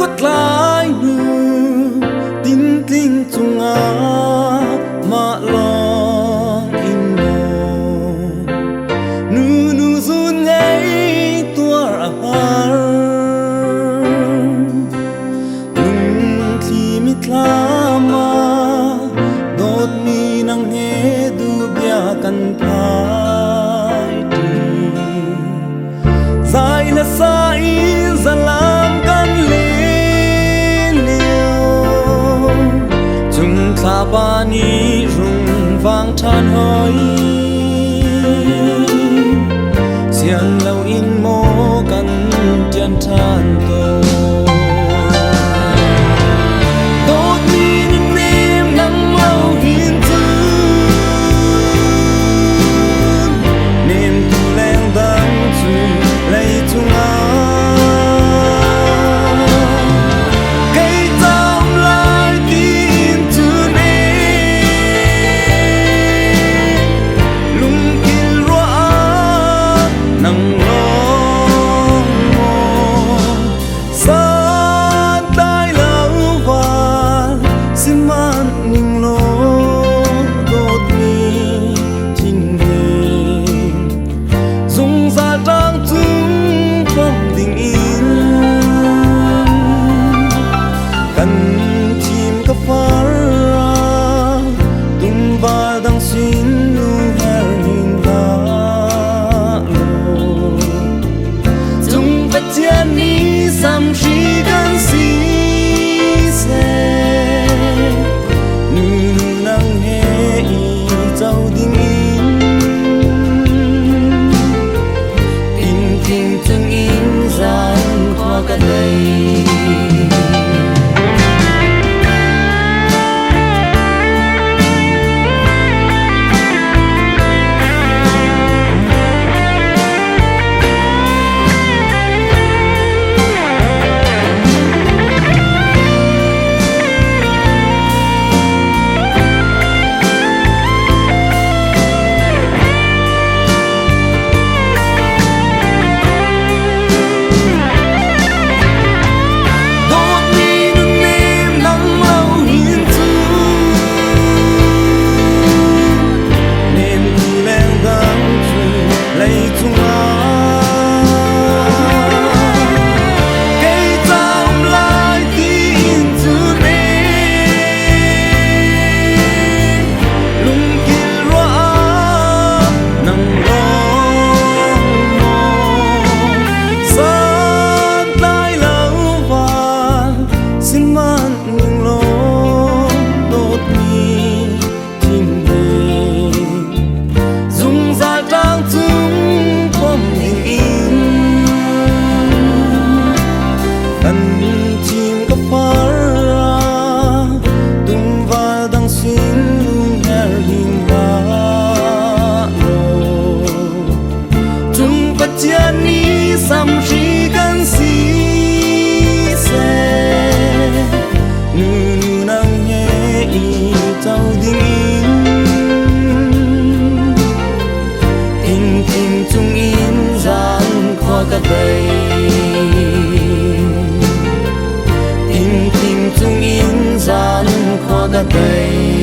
khuất lại nu tin tin chung á mà lo in mồ nu nu run ngay tua har nung khi mit lama dot mi nang he du bia kan phai đi dài là sai ra làm căn lên liều chung khá ba ni rung vang than hơi xiên lâu in mô căn tiền than tô đốt mi những đêm nắng mau hiên niềm tu len đắng chung lấy chung á cây tao lại tin tu nê lung kinh roa nắng long san tai lâu và xin man ning lo đốt mi chính mình dùng ra trang chúng không tình in cần chim cà phá tung ba đang xin nu her hình lá lô chúng vật thiên ni sam chỉ cần si se nu nang he i châu tình in tin tin chung in gian qua cả đời sam chỉ cần si se nu nang he i châu ding in tin chung in gian qua cả đời in tin chung in gian qua cả đời